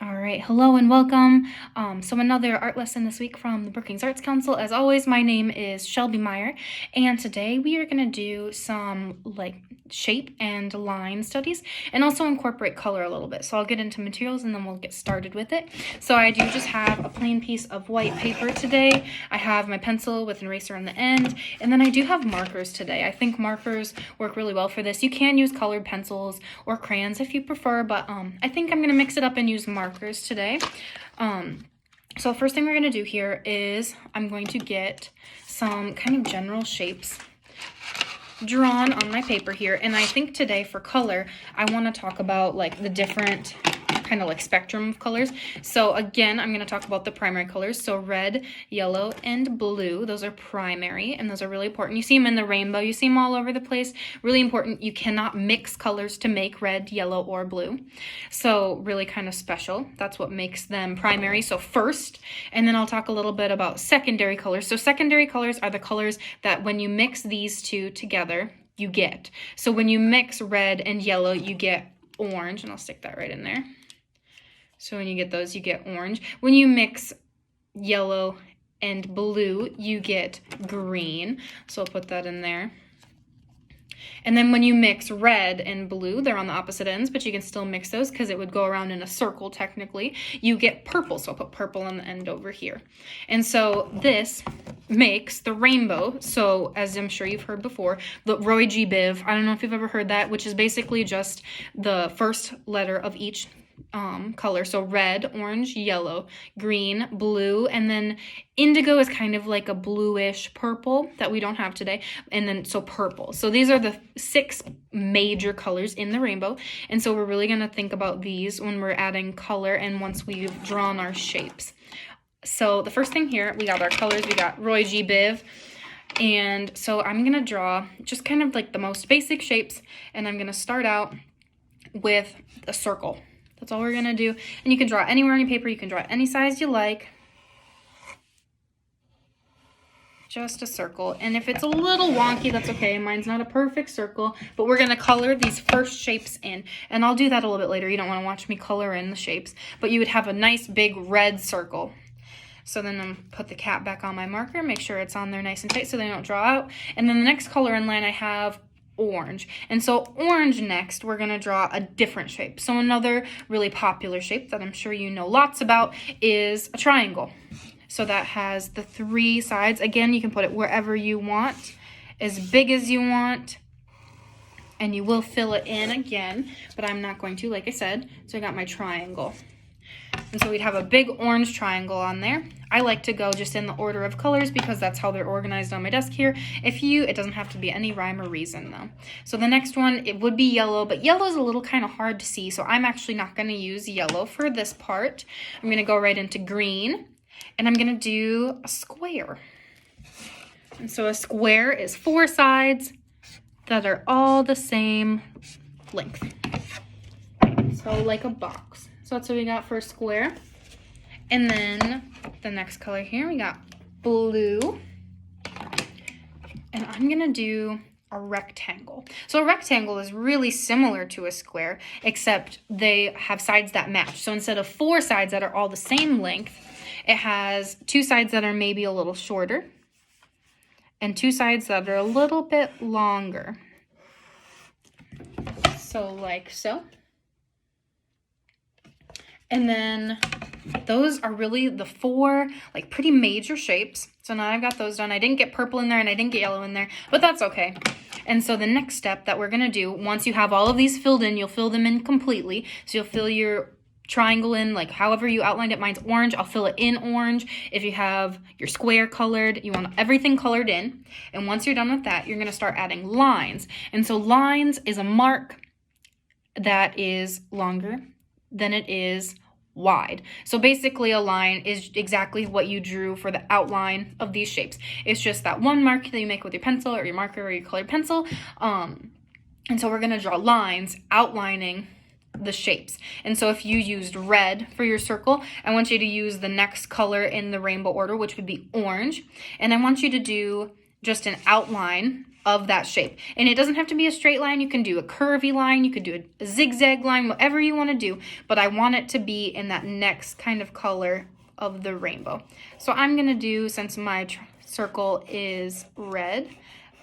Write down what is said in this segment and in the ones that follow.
All right, hello and welcome. So another art lesson this week from the Brookings Arts Council. As always, my name is Shelby Meyer, and today we are going to do some shape and line studies and also incorporate color a little bit. So I'll get into materials and then we'll get started with it. So I do just have a plain piece of white paper today. I have my pencil with an eraser on the end, and then I do have markers today. I think markers work really well for this. You can use colored pencils or crayons if you prefer, but I think I'm going to mix it up and use markers today. So the first thing we're going to do here is I'm going to get some kind of general shapes drawn on my paper here, and I think today for color I want to talk about the different kind of spectrum of colors. So again, I'm going to talk about the primary colors. So red, yellow, and blue, those are primary, and those are really important. You see them in the rainbow, you see them all over the place. Really important. You cannot mix colors to make red, yellow, or blue. So really kind of special. That's what makes them primary. So first, and then I'll talk a little bit about secondary colors. So secondary colors are the colors that when you mix these two together, you get. So when you mix red and yellow, you get orange, and I'll stick that right in there. So when you get those, you get orange. When you mix yellow and blue, you get green. So I'll put that in there. And then when you mix red and blue, they're on the opposite ends, but you can still mix those because it would go around in a circle technically. You get purple, so I'll put purple on the end over here. And so this makes the rainbow. So as I'm sure you've heard before, the Roy G. Biv, I don't know if you've ever heard that, which is basically just the first letter of each color. So red, orange, yellow, green, blue, and then indigo is kind of like a bluish purple that we don't have today. And then so purple. So these are the 6 major colors in the rainbow. And so we're really going to think about these when we're adding color and once we've drawn our shapes. So the first thing here, we got our colors. We got Roy G. Biv. And so I'm going to draw just kind of the most basic shapes. And I'm going to start out with a circle. That's all we're going to do. And you can draw anywhere on your paper. You can draw any size you like. Just a circle. And if it's a little wonky, that's okay. Mine's not a perfect circle. But we're going to color these first shapes in. And I'll do that a little bit later. You don't want to watch me color in the shapes. But you would have a nice big red circle. So then I'm put the cap back on my marker. Make sure it's on there nice and tight so they don't draw out. And then the next color in line I have orange. And so orange next, we're going to draw a different shape. So another really popular shape that I'm sure you know lots about is a triangle. So that has the 3 sides. Again, you can put it wherever you want, as big as you want, and you will fill it in again, but I'm not going to, like I said. So I got my triangle. And so we'd have a big orange triangle on there. I like to go just in the order of colors because that's how they're organized on my desk here. It doesn't have to be any rhyme or reason though. So the next one, it would be yellow, but yellow is a little kind of hard to see. So I'm actually not going to use yellow for this part. I'm going to go right into green, and I'm going to do a square. And so a square is 4 sides that are all the same length. So like a box. So that's what we got for a square. And then the next color here, we got blue. And I'm going to do a rectangle. So a rectangle is really similar to a square, except they have sides that match. So instead of 4 sides that are all the same length, it has 2 sides that are maybe a little shorter and 2 sides that are a little bit longer. So like so. And then those are really the 4 pretty major shapes. So now I've got those done. I didn't get purple in there and I didn't get yellow in there, but that's okay. And so the next step that we're going to do, once you have all of these filled in, you'll fill them in completely. So you'll fill your triangle in however you outlined it. Mine's orange. I'll fill it in orange. If you have your square colored, you want everything colored in. And once you're done with that, you're going to start adding lines. And so lines is a mark that is longer than it is wide. So basically a line is exactly what you drew for the outline of these shapes. It's just that one mark that you make with your pencil or your marker or your colored pencil. And so we're going to draw lines outlining the shapes. And so if you used red for your circle, I want you to use the next color in the rainbow order, which would be orange. And I want you to do just an outline of that shape. And it doesn't have to be a straight line. You can do a curvy line, you could do a zigzag line, whatever you want to do, but I want it to be in that next kind of color of the rainbow. So I'm going to do, since my circle is red,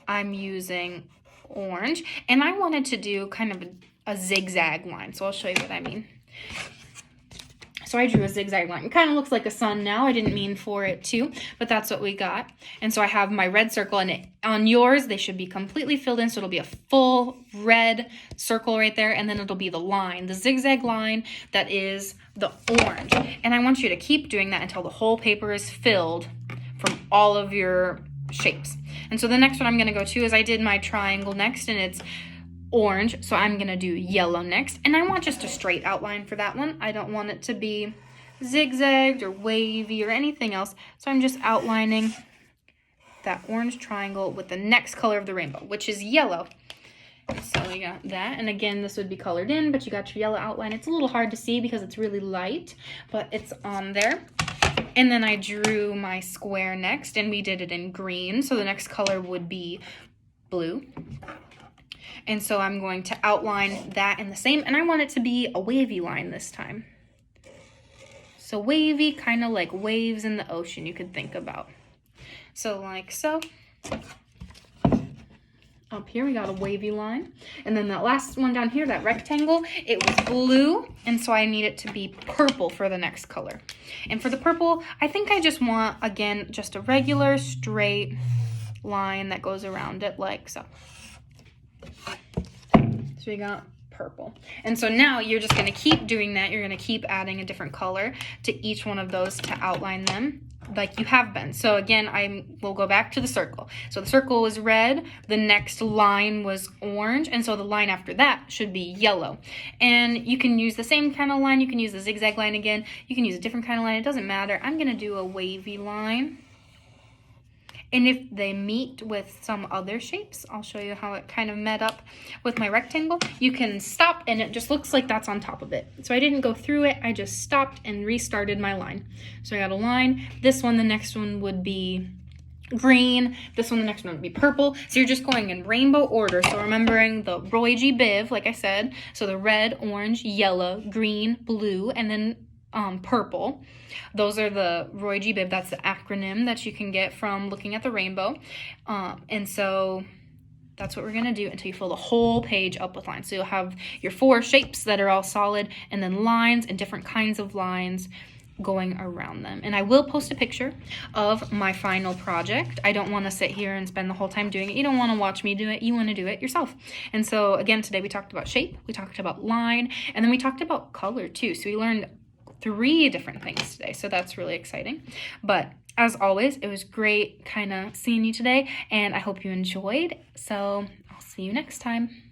I'm using orange, and I wanted to do kind of a zigzag line, so I'll show you what I mean. So I drew a zigzag line. It kind of looks like a sun now. I didn't mean for it to, but that's what we got. And so I have my red circle, and on yours, they should be completely filled in, so it'll be a full red circle right there, and then it'll be the line, the zigzag line that is the orange. And I want you to keep doing that until the whole paper is filled from all of your shapes. And so the next one I'm going to go to is I did my triangle next, and it's orange, so I'm gonna do yellow next, and I want just a straight outline for that one. I don't want it to be zigzagged or wavy or anything else, so I'm just outlining that orange triangle with the next color of the rainbow, which is yellow. So we got that, and again, this would be colored in, but you got your yellow outline. It's a little hard to see because it's really light, but it's on there. And then I drew my square next, and we did it in green, so the next color would be blue. And so I'm going to outline that in the same, and I want it to be a wavy line this time. So wavy, kind of like waves in the ocean, you could think about. So like so. Up here we got a wavy line. And then that last one down here, that rectangle, it was blue, and so I need it to be purple for the next color. And for the purple, I think I just want, again, just a regular straight line that goes around it like so. So we got purple. And so now you're just going to keep doing that. You're going to keep adding a different color to each one of those to outline them like you have been. So again, I will go back to the circle. So the circle was red, the next line was orange, and so the line after that should be yellow. And you can use the same kind of line. You can use the zigzag line again. You can use a different kind of line. It doesn't matter. I'm going to do a wavy line. And if they meet with some other shapes, I'll show you how it kind of met up with my rectangle. You can stop, and it just looks like that's on top of it. So I didn't go through it. I just stopped and restarted my line. So I got a line. This one, the next one would be green. This one, the next one would be purple. So you're just going in rainbow order. So remembering the Roy G. Biv, like I said. So the red, orange, yellow, green, blue, and then purple. Those are the Roy G. Biv. That's the acronym that you can get from looking at the rainbow. And so that's what we're going to do until you fill the whole page up with lines. So you'll have your 4 shapes that are all solid, and then lines and different kinds of lines going around them. And I will post a picture of my final project. I don't want to sit here and spend the whole time doing it. You don't want to watch me do it. You want to do it yourself. And so again, today we talked about shape, we talked about line, and then we talked about color too. So we learned 3 different things today, so that's really exciting. But as always, it was great kind of seeing you today, and I hope you enjoyed. So I'll see you next time.